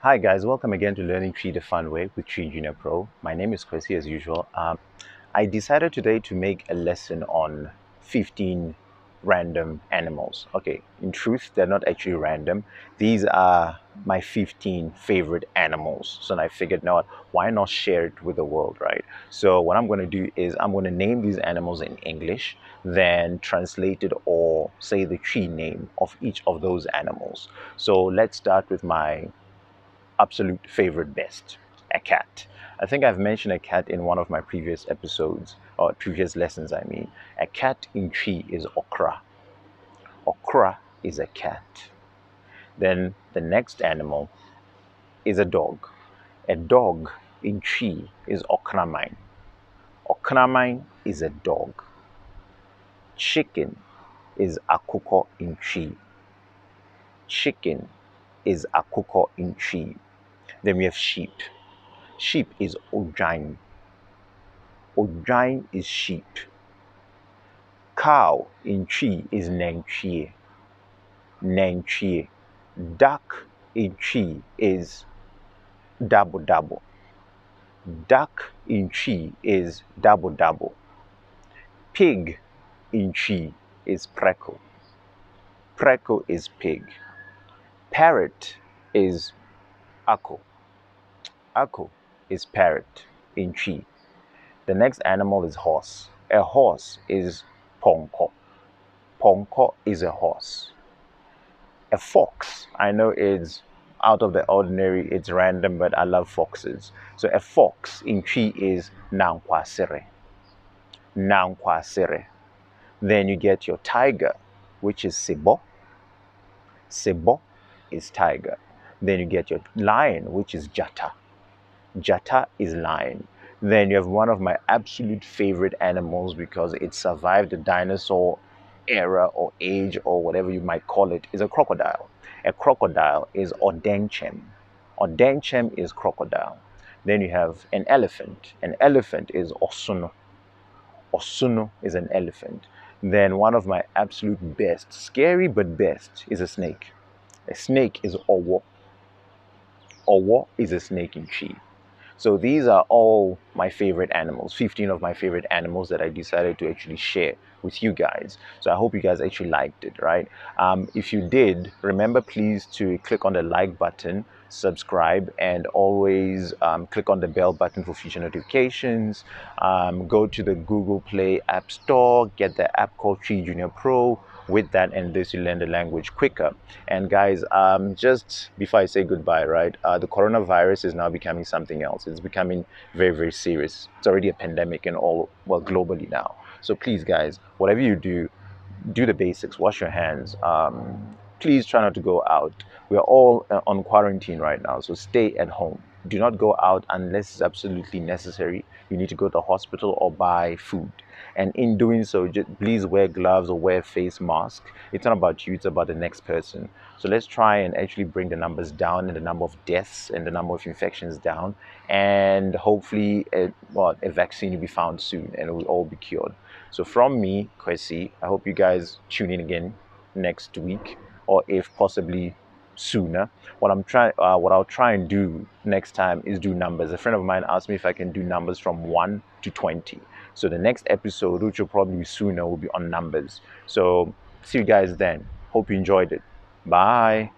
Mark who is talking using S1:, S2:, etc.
S1: Hi guys, welcome again to Learning TWI the Fun Way with TWI Junior Pro. My name is Kwesi as usual. I decided today to make a lesson on 15 random animals. Okay, in truth, they're not actually random. These are my 15 favorite animals. So I figured, now why not share it with the world, right? So what I'm going to do is I'm going to name these animals in English, then translate it or say the TWI name of each of those animals. So let's start with my absolute favorite best, a cat. I think I've mentioned a cat in one of my previous episodes, or previous lessons, I mean. A cat in TWI is Ɔkra. Ɔkra is a cat. Then the next animal is a dog. A dog in TWI is Ɔkraman. Ɔkraman is a dog. Chicken is Akokɔ in TWI. Chicken is Akokɔ in TWI. Then we have sheep. Sheep is Odwan. Odwan is sheep. Cow in TWI is Nantwie. Nantwie. Duck in TWI is Dabodabo. Duck in TWI is Dabodabo. Pig in TWI is Preko. Preko is pig. Parrot is Akokɔ. Akokɔ is parrot in TWI. The next animal is horse. A horse is Pɔnkɔ. Pɔnkɔ is a horse. A fox, I know it's out of the ordinary, it's random, but I love foxes. So a fox in TWI is Nankwaasere. Nankwaasere. Then you get your tiger, which is Sebɔ. Sebɔ is tiger. Then you get your lion, which is Gyata. Gyata is lion. Then you have one of my absolute favorite animals because it survived the dinosaur era or age or whatever you might call it, is a crocodile. A crocodile is Ɔdɛnkyɛm. Ɔdɛnkyɛm is crocodile. Then you have an elephant. An elephant is ɔSono. ɔSono is an elephant. Then one of my absolute best, scary but best, is a snake. A snake is Ɔwɔ. Ɔwɔ is a snake in TWI. So these are all my favorite animals, 15 of my favorite animals that I decided to actually share with you guys. So I hope you guys actually liked it, right? If you did, remember please to click on the like button, subscribe, and always click on the bell button for future notifications. Go to the Google Play App Store, get the app called TWI Junior Pro. With that and this, you learn the language quicker. And guys, just before I say goodbye, right, the coronavirus is now becoming something else. It's becoming very, very serious. It's already a pandemic and all, well, globally now. So please, guys, whatever you do, do the basics. Wash your hands. Please try not to go out. We're all on quarantine right now, so stay at home. Do not go out unless it's absolutely necessary. You need to go to the hospital or buy food. And in doing so, just please wear gloves or wear face mask. It's not about you, it's about the next person. So let's try and actually bring the numbers down and the number of deaths and the number of infections down. And hopefully a vaccine will be found soon and it will all be cured. So from me, Kwesi, I hope you guys tune in again next week, or if possibly sooner. What I'll try and do next time is do numbers. A friend of mine asked me if I can do numbers from 1 to 20. So the next episode, which will probably be sooner, will be on numbers. So see you guys then. Hope you enjoyed it. Bye.